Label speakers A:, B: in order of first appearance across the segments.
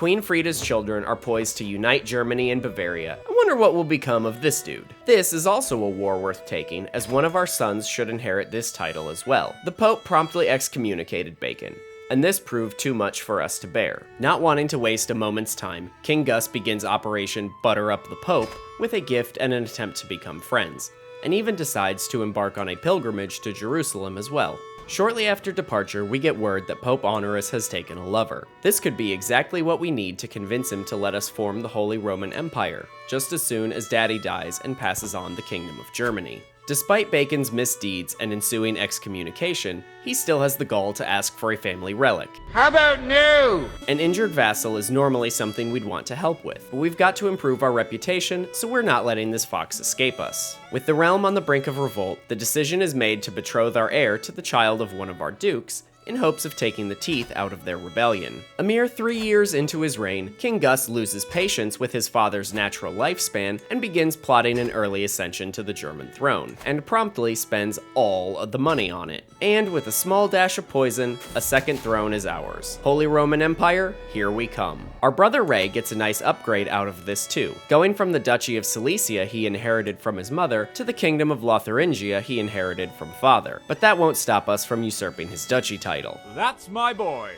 A: Queen Frida's children are poised to unite Germany and Bavaria. I wonder what will become of this dude. This is also a war worth taking, as one of our sons should inherit this title as well. The Pope promptly excommunicated Bacon, and this proved too much for us to bear. Not wanting to waste a moment's time, King Gus begins Operation Butter Up the Pope with a gift and an attempt to become friends, and even decides to embark on a pilgrimage to Jerusalem as well. Shortly after departure, we get word that Pope Honorius has taken a lover. This could be exactly what we need to convince him to let us form the Holy Roman Empire, just as soon as Daddy dies and passes on the Kingdom of Germany. Despite Bacon's misdeeds and ensuing excommunication, he still has the gall to ask for a family relic.
B: How about new?
A: An injured vassal is normally something we'd want to help with, but we've got to improve our reputation, so we're not letting this fox escape us. With the realm on the brink of revolt, the decision is made to betroth our heir to the child of one of our dukes, in hopes of taking the teeth out of their rebellion. A mere 3 years into his reign, King Gus loses patience with his father's natural lifespan and begins plotting an early ascension to the German throne, and promptly spends all of the money on it. And with a small dash of poison, a second throne is ours. Holy Roman Empire, here we come. Our brother Ray gets a nice upgrade out of this too, going from the Duchy of Silesia he inherited from his mother to the Kingdom of Lotharingia he inherited from father. But that won't stop us from usurping his duchy title.
C: That's my boy.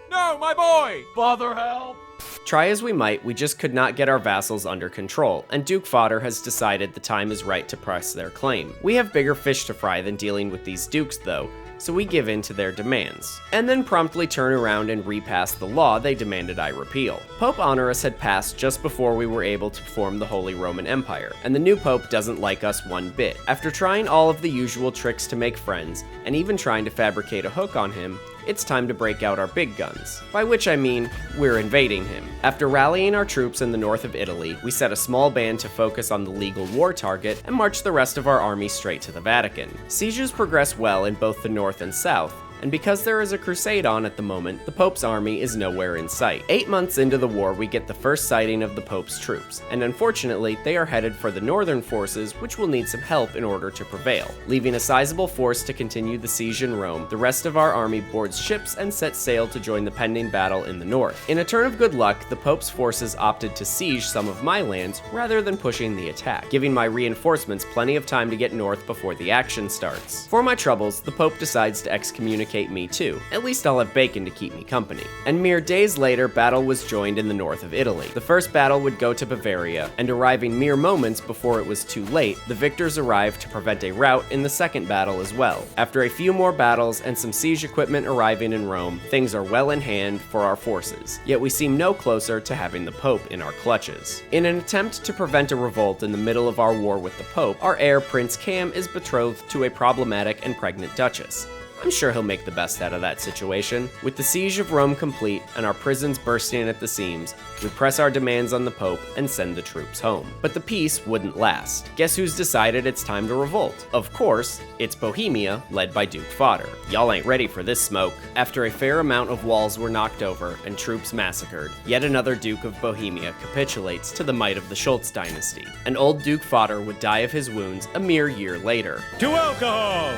C: No, my boy! Father, help!
A: Try as we might, we just could not get our vassals under control, and Duke Fodder has decided the time is right to press their claim. We have bigger fish to fry than dealing with these dukes though, so we give in to their demands, and then promptly turn around and repass the law they demanded I repeal. Pope Honorius had passed just before we were able to form the Holy Roman Empire, and the new pope doesn't like us one bit. After trying all of the usual tricks to make friends, and even trying to fabricate a hook on him, it's time to break out our big guns. By which I mean, we're invading him. After rallying our troops in the north of Italy, we set a small band to focus on the legal war target and march the rest of our army straight to the Vatican. Sieges progress well in both the north and south, and because there is a crusade on at the moment, the Pope's army is nowhere in sight. 8 months into the war, we get the first sighting of the Pope's troops, and unfortunately, they are headed for the northern forces, which will need some help in order to prevail. Leaving a sizable force to continue the siege in Rome, the rest of our army boards ships and sets sail to join the pending battle in the north. In a turn of good luck, the Pope's forces opted to siege some of my lands rather than pushing the attack, giving my reinforcements plenty of time to get north before the action starts. For my troubles, the Pope decides to excommunicate me too. At least I'll have Bacon to keep me company. And mere days later, battle was joined in the north of Italy. The first battle would go to Bavaria, and arriving mere moments before it was too late, the victors arrived to prevent a rout in the second battle as well. After a few more battles and some siege equipment arriving in Rome, things are well in hand for our forces, yet we seem no closer to having the Pope in our clutches. In an attempt to prevent a revolt in the middle of our war with the Pope, our heir Prince Cam is betrothed to a problematic and pregnant duchess. I'm sure he'll make the best out of that situation. With the siege of Rome complete and our prisons bursting at the seams, we press our demands on the Pope and send the troops home. But the peace wouldn't last. Guess who's decided it's time to revolt? Of course, it's Bohemia, led by Duke Fodder. Y'all ain't ready for this smoke. After a fair amount of walls were knocked over and troops massacred, yet another Duke of Bohemia capitulates to the might of the Schultz dynasty. And old Duke Fodder would die of his wounds a mere year later.
D: To alcohol!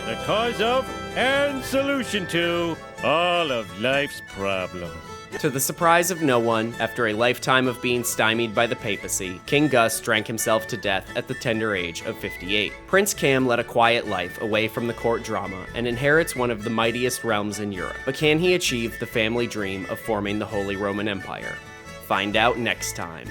D: The cause of and solution to all of life's problems.
A: To the surprise of no one, after a lifetime of being stymied by the papacy, King Gus drank himself to death at the tender age of 58. Prince Cam led a quiet life away from the court drama and inherits one of the mightiest realms in Europe. But can he achieve the family dream of forming the Holy Roman Empire? Find out next time.